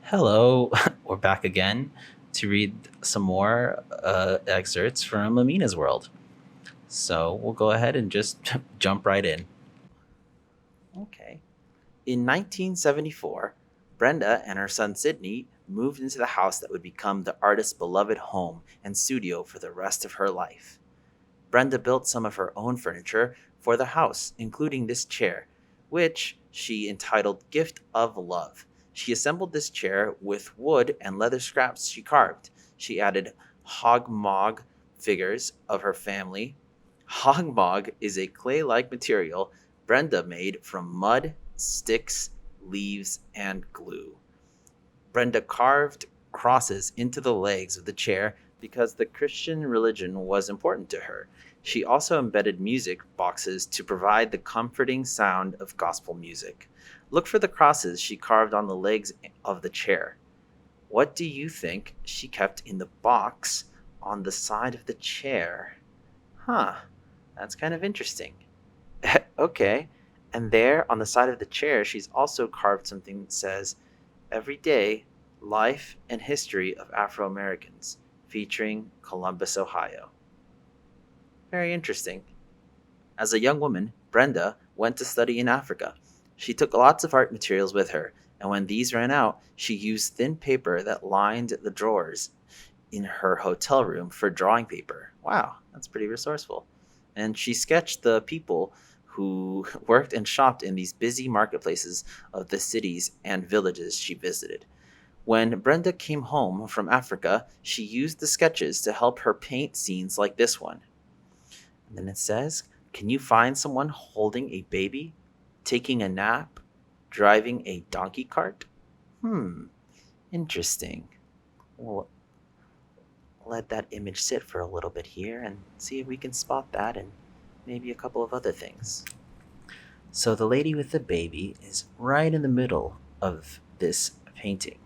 Hello, we're back again to read some more excerpts from Amina's world. So we'll go ahead and just jump right in. Okay. In 1974, Brenda and her son Sydney moved into the house that would become the artist's beloved home and studio for the rest of her life. Brenda built some of her own furniture for the house, including this chair, which she entitled Gift of Love. She assembled this chair with wood and leather scraps she carved. She added hogmog figures of her family. Hogmog is a clay like material Brenda made from mud, sticks, leaves, and glue. Brenda carved crosses into the legs of the chair because the Christian religion was important to her. She also embedded music boxes to provide the comforting sound of gospel music. Look for the crosses she carved on the legs of the chair. What do you think she kept in the box on the side of the chair? Huh, that's kind of interesting. Okay, and there on the side of the chair, she's also carved something that says, Every Day, Life and History of Afro Americans, featuring Columbus, Ohio. Very interesting. As a young woman, Brenda went to study in Africa. She took lots of art materials with her, and when these ran out, she used thin paper that lined the drawers in her hotel room for drawing paper. Wow, that's pretty resourceful. And she sketched the people who worked and shopped in these busy marketplaces of the cities and villages she visited. When Brenda came home from Africa, she used the sketches to help her paint scenes like this one. And then it says, Can you find someone holding a baby, taking a nap, driving a donkey cart? Hmm, interesting. We'll let that image sit for a little bit here and see if we can spot that and maybe a couple of other things. So the lady with the baby is right in the middle of this painting.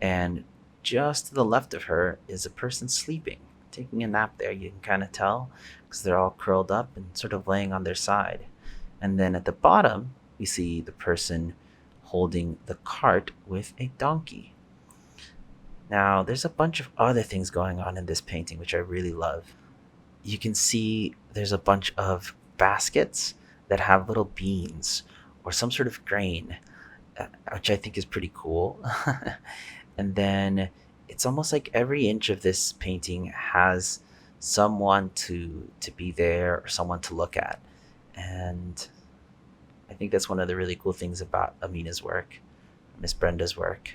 And just to the left of her is a person sleeping, taking a nap there. You can kind of tell because they're all curled up and sort of laying on their side. And then at the bottom, we see the person holding the cart with a donkey. Now, there's a bunch of other things going on in this painting, which I really love. You can see there's a bunch of baskets that have little beans or some sort of grain, which I think is pretty cool. And then it's almost like every inch of this painting has someone to be there or someone to look at. And I think that's one of the really cool things about Amina's work, Miss Brenda's work,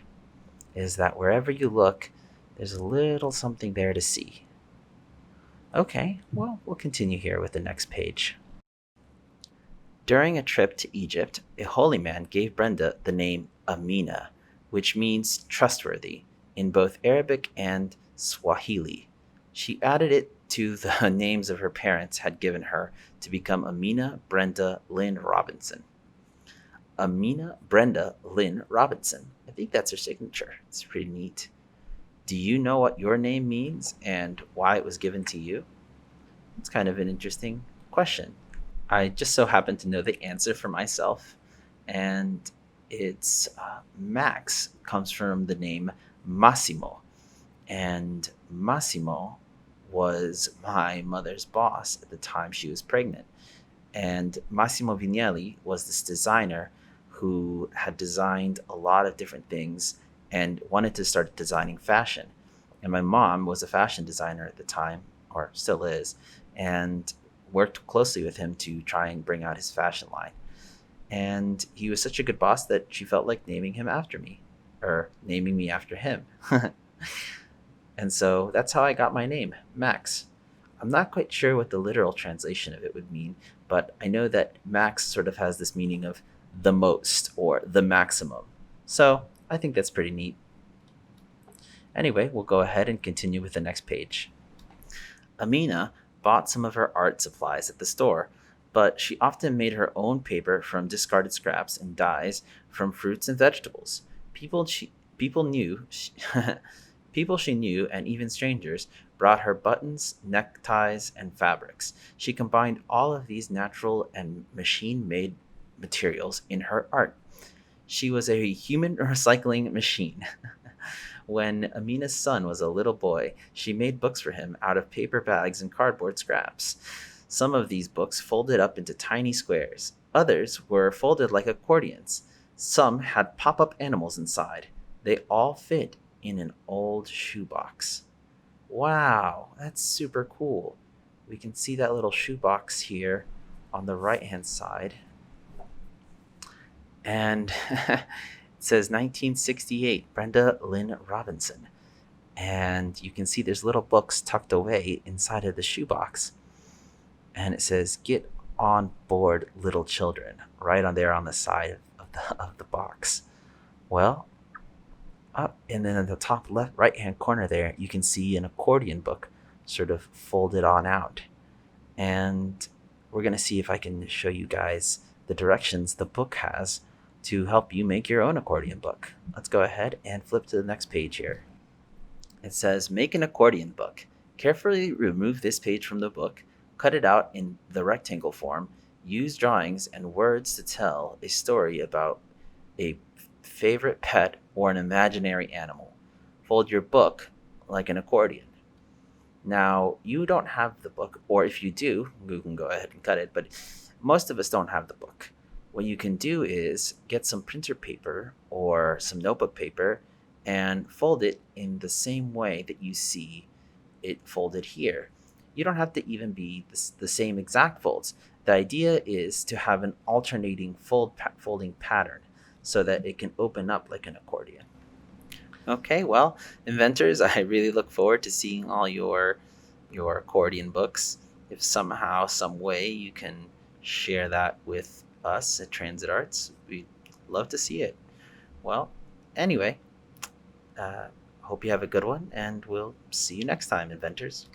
is that wherever you look, there's a little something there to see. Okay, well, we'll continue here with the next page. During a trip to Egypt, a holy man gave Brenda the name Aminah, which means trustworthy in both Arabic and Swahili. She added it to the names of her parents had given her to become Aminah Brenda Lynn Robinson. Aminah Brenda Lynn Robinson. I think that's her signature. It's pretty neat. Do you know what your name means and why it was given to you? It's kind of an interesting question. I just so happen to know the answer for myself, and it's Max comes from the name Massimo, and Massimo was my mother's boss at the time she was pregnant. And Massimo Vignelli was this designer who had designed a lot of different things and wanted to start designing fashion. And my mom was a fashion designer at the time, or still is, and worked closely with him to try and bring out his fashion line. And he was such a good boss that she felt like naming him after me, or naming me after him. And so that's how I got my name, Max. I'm not quite sure what the literal translation of it would mean, but I know that max sort of has this meaning of the most or the maximum. So I think that's pretty neat. Anyway, we'll go ahead and continue with the next page. Amina bought some of her art supplies at the store, but she often made her own paper from discarded scraps and dyes from fruits and vegetables. People knew people she knew and even strangers brought her buttons, neckties, and fabrics. She combined all of these natural and machine-made materials in her art. She was a human recycling machine. When Amina's son was a little boy, she made books for him out of paper bags and cardboard scraps. Some of these books folded up into tiny squares. Others were folded like accordions. Some had pop up animals inside. They all fit in an old shoebox. Wow, that's super cool. We can see that little shoebox here on the right hand side. And it says 1968, Brenda Lynn Robinson. And you can see there's little books tucked away inside of the shoebox. And it says, "Get on board, little children," right on there on the side of the box. Well, up and then in the top left right hand corner there, you can see an accordion book sort of folded on out. And we're going to see if I can show you guys the directions the book has to help you make your own accordion book. Let's go ahead and flip to the next page here. It says, "Make an accordion book. Carefully remove this page from the book, cut it out in the rectangle form, use drawings and words to tell a story about a favorite pet or an imaginary animal. Fold your book like an accordion." Now, you don't have the book, or if you do, you can go ahead and cut it, but most of us don't have the book. What you can do is get some printer paper or some notebook paper and fold it in the same way that you see it folded here. You don't have to even be the same exact folds. The idea is to have an alternating folding pattern so that it can open up like an accordion. Okay, well, inventors, I really look forward to seeing all your accordion books. If somehow, some way you can share that with us at Transit Arts, we'd love to see it. Well, anyway, hope you have a good one, and we'll see you next time, inventors.